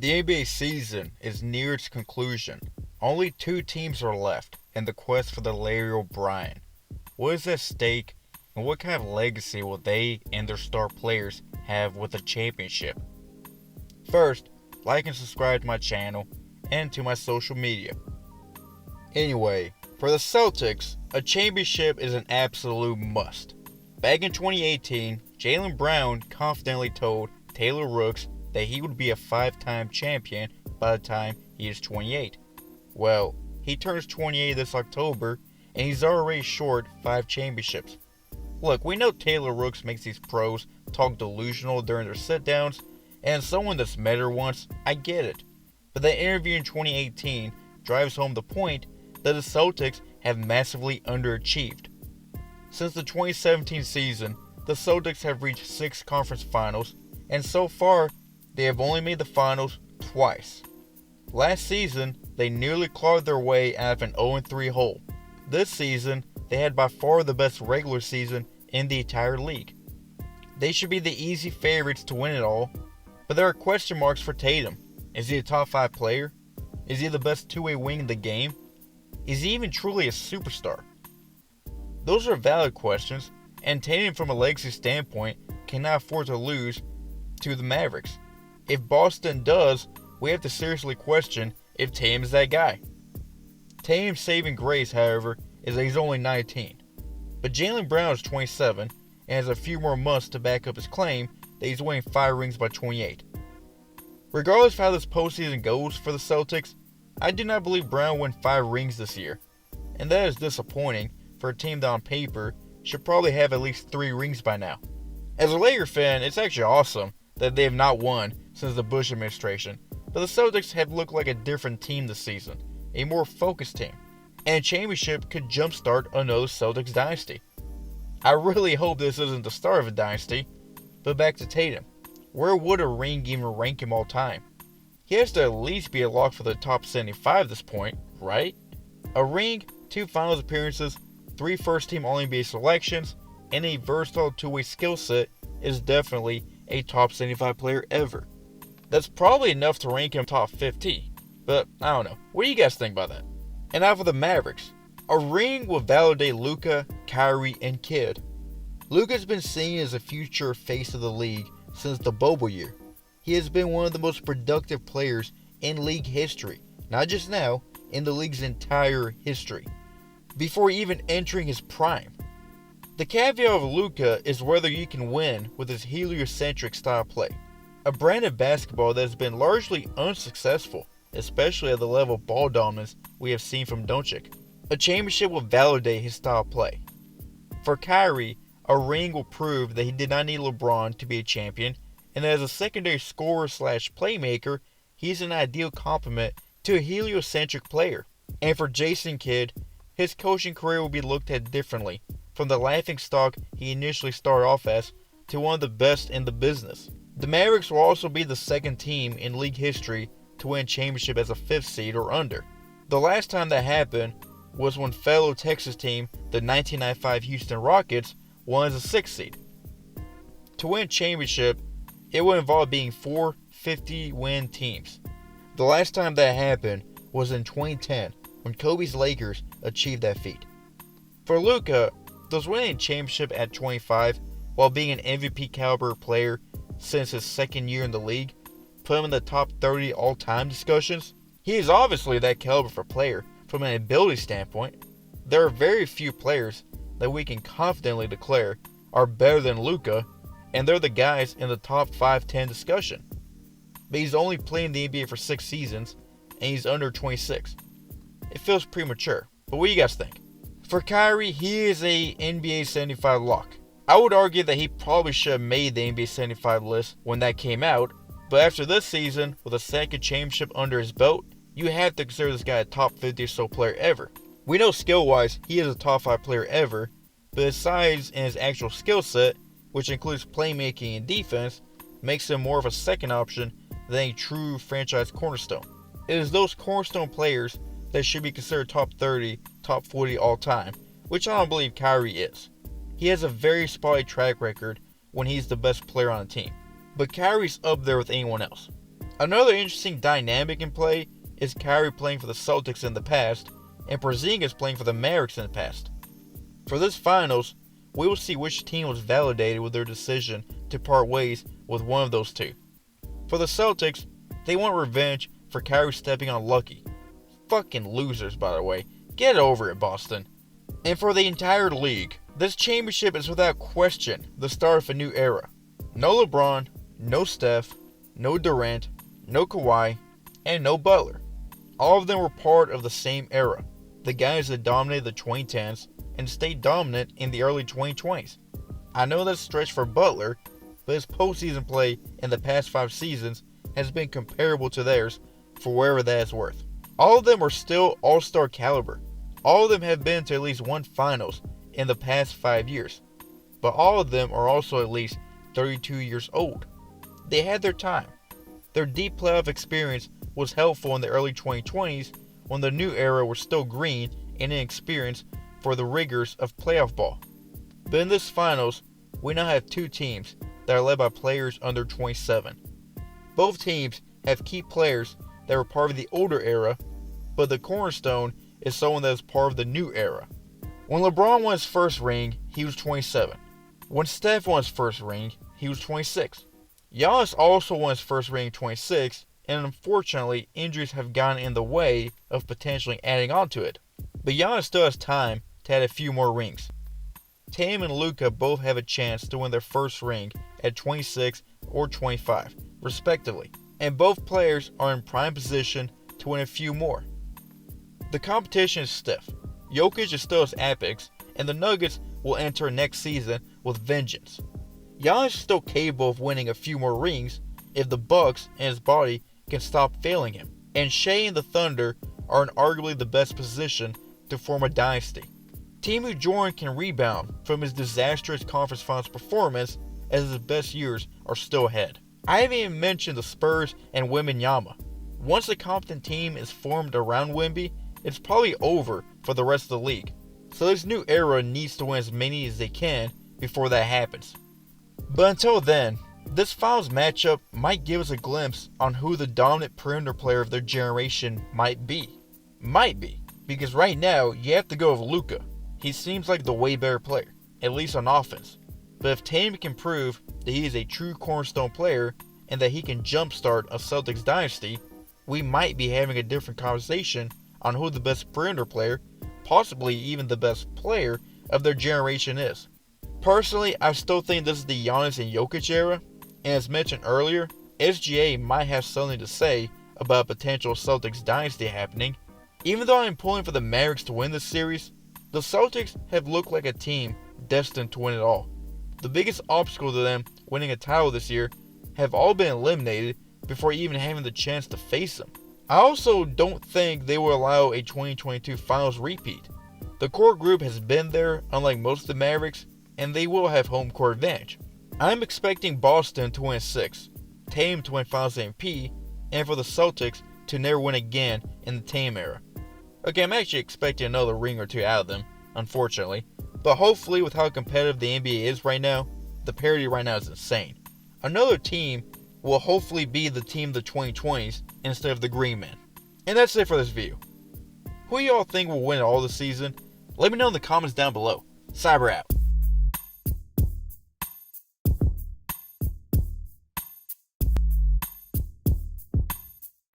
The NBA season is near its conclusion. Only two teams are left in the quest for the Larry O'Brien. What is at stake, and what kind of legacy will they and their star players have with the championship? First, like and subscribe to my channel and to my social media. Anyway, for the Celtics, a championship is an absolute must. Back in 2018, Jaylen Brown confidently told Taylor Rooks that he would be a 5-time champion by the time he is 28. Well, he turns 28 this October, and he's already short 5 championships. Look, we know Taylor Rooks makes these pros talk delusional during their sit-downs, and as someone that's met her once, I get it. But that interview in 2018 drives home the point that the Celtics have massively underachieved. Since the 2017 season, the Celtics have reached 6 conference finals, and so far, they have only made the finals twice. Last season, they nearly clawed their way out of an 0-3 hole. This season, they had by far the best regular season in the entire league. They should be the easy favorites to win it all, but there are question marks for Tatum. Is he a top 5 player? Is he the best two-way wing in the game? Is he even truly a superstar? Those are valid questions, and Tatum from a legacy standpoint cannot afford to lose to the Mavericks. If Boston does, we have to seriously question if Tatum is that guy. Tatum's saving grace, however, is that he's only 19. But Jaylen Brown is 27 and has a few more months to back up his claim that he's winning 5 rings by 28. Regardless of how this postseason goes for the Celtics, I do not believe Brown will win 5 rings this year, and that is disappointing for a team that on paper should probably have at least 3 rings by now. As a Lakers fan, it's actually awesome that they have not won since the Bush administration, but the Celtics have looked like a different team this season, a more focused team, and a championship could jumpstart another Celtics dynasty. I really hope this isn't the start of a dynasty, but back to Tatum. Where would a ring even rank him all time? He has to at least be a lock for the top 75 at this point, right? A ring, 2 finals appearances, 3 first-team All-NBA selections, and a versatile two-way skill set is definitely a top 75 player ever. That's probably enough to rank him top 50, but I don't know. What do you guys think about that? And now for the Mavericks. A ring will validate Luka, Kyrie, and Kidd. Luka's been seen as a future face of the league since the Bobo year. He has been one of the most productive players in league history, not just now, in the league's entire history, before even entering his prime. The caveat of Luka is whether you can win with his heliocentric style play, a brand of basketball that has been largely unsuccessful, especially at the level of ball dominance we have seen from Doncic. A championship will validate his style of play. For Kyrie, a ring will prove that he did not need LeBron to be a champion, and that as a secondary scorer/playmaker, he's an ideal complement to a heliocentric player. And for Jason Kidd, his coaching career will be looked at differently, from the laughingstock he initially started off as to one of the best in the business. The Mavericks will also be the second team in league history to win a championship as a 5th seed or under. The last time that happened was when fellow Texas team, the 1995 Houston Rockets, won as a 6th seed. To win a championship, it would involve being 4 50-win teams. The last time that happened was in 2010 when Kobe's Lakers achieved that feat. For Luka, does winning a championship at 25 while being an MVP caliber player since his second year in the league put him in the top 30 all-time discussions? He is obviously that caliber of a player from an ability standpoint. There are very few players that we can confidently declare are better than Luka, and they're the guys in the top 5-10 discussion. But he's only played in the NBA for 6 seasons, and he's under 26. It feels premature, but what do you guys think? For Kyrie, he is a NBA 75 lock. I would argue that he probably should have made the NBA 75 list when that came out, but after this season, with a second championship under his belt, you have to consider this guy a top 50 or so player ever. We know skill-wise, he is a top 5 player ever, but his size and his actual skill set, which includes playmaking and defense, makes him more of a second option than a true franchise cornerstone. It is those cornerstone players that should be considered top 30, top 40 all time, which I don't believe Kyrie is. He has a very spotty track record when he's the best player on the team, but Kyrie's up there with anyone else. Another interesting dynamic in play is Kyrie playing for the Celtics in the past and Porzingis playing for the Mavericks in the past. For this finals, we will see which team was validated with their decision to part ways with one of those two. For the Celtics, they want revenge for Kyrie stepping on Lucky. Fucking losers, by the way. Get over it, Boston. And for the entire league, this championship is without question the start of a new era. No LeBron, no Steph, no Durant, no Kawhi, and no Butler. All of them were part of the same era. The guys that dominated the 2010s and stayed dominant in the early 2020s. I know that's a stretch for Butler, but his postseason play in the past 5 seasons has been comparable to theirs for wherever that is worth. All of them are still all-star caliber. All of them have been to at least one finals in the past 5 years. But all of them are also at least 32 years old. They had their time. Their deep playoff experience was helpful in the early 2020s when the new era was still green and inexperienced for the rigors of playoff ball. But in this finals, we now have 2 teams that are led by players under 27. Both teams have key players that were part of the older era, but the cornerstone is someone that is part of the new era. When LeBron won his first ring, he was 27. When Steph won his first ring, he was 26. Giannis also won his first ring at 26, and unfortunately, injuries have gotten in the way of potentially adding on to it. But Giannis still has time to add a few more rings. Tatum and Luka both have a chance to win their first ring at 26 or 25, respectively, and both players are in prime position to win a few more. The competition is stiff. Jokic is still his apex, and the Nuggets will enter next season with vengeance. Giannis is still capable of winning a few more rings if the Bucks and his body can stop failing him, and Shea and the Thunder are in arguably the best position to form a dynasty. Timu Jordan can rebound from his disastrous conference finals performance as his best years are still ahead. I haven't even mentioned the Spurs and Wembanyama. Once a competent team is formed around Wemby, it's probably over for the rest of the league. So this new era needs to win as many as they can before that happens. But until then, this finals matchup might give us a glimpse on who the dominant perimeter player of their generation might be. Because right now, you have to go with Luka. He seems like the way better player, at least on offense. But if Tatum can prove that he is a true cornerstone player and that he can jumpstart a Celtics dynasty, we might be having a different conversation on who the best perimeter player, possibly even the best player of their generation is. Personally, I still think this is the Giannis and Jokic era, and as mentioned earlier, SGA might have something to say about a potential Celtics dynasty happening. Even though I am pulling for the Mavericks to win this series, the Celtics have looked like a team destined to win it all. The biggest obstacle to them winning a title this year have all been eliminated before even having the chance to face them. I also don't think they will allow a 2022 Finals repeat. The core group has been there, unlike most of the Mavericks, and they will have home court advantage. I'm expecting Boston to win 6, Tatum to win Finals MVP, and for the Celtics to never win again in the Tatum era. Okay, I'm actually expecting another ring or 2 out of them, unfortunately, but hopefully with how competitive the NBA is right now, the parity right now is insane. Another team will hopefully be the team of the 2020s instead of the Green Men. And that's it for this video. Who y'all think will win all this season? Let me know in the comments down below. Cyber out.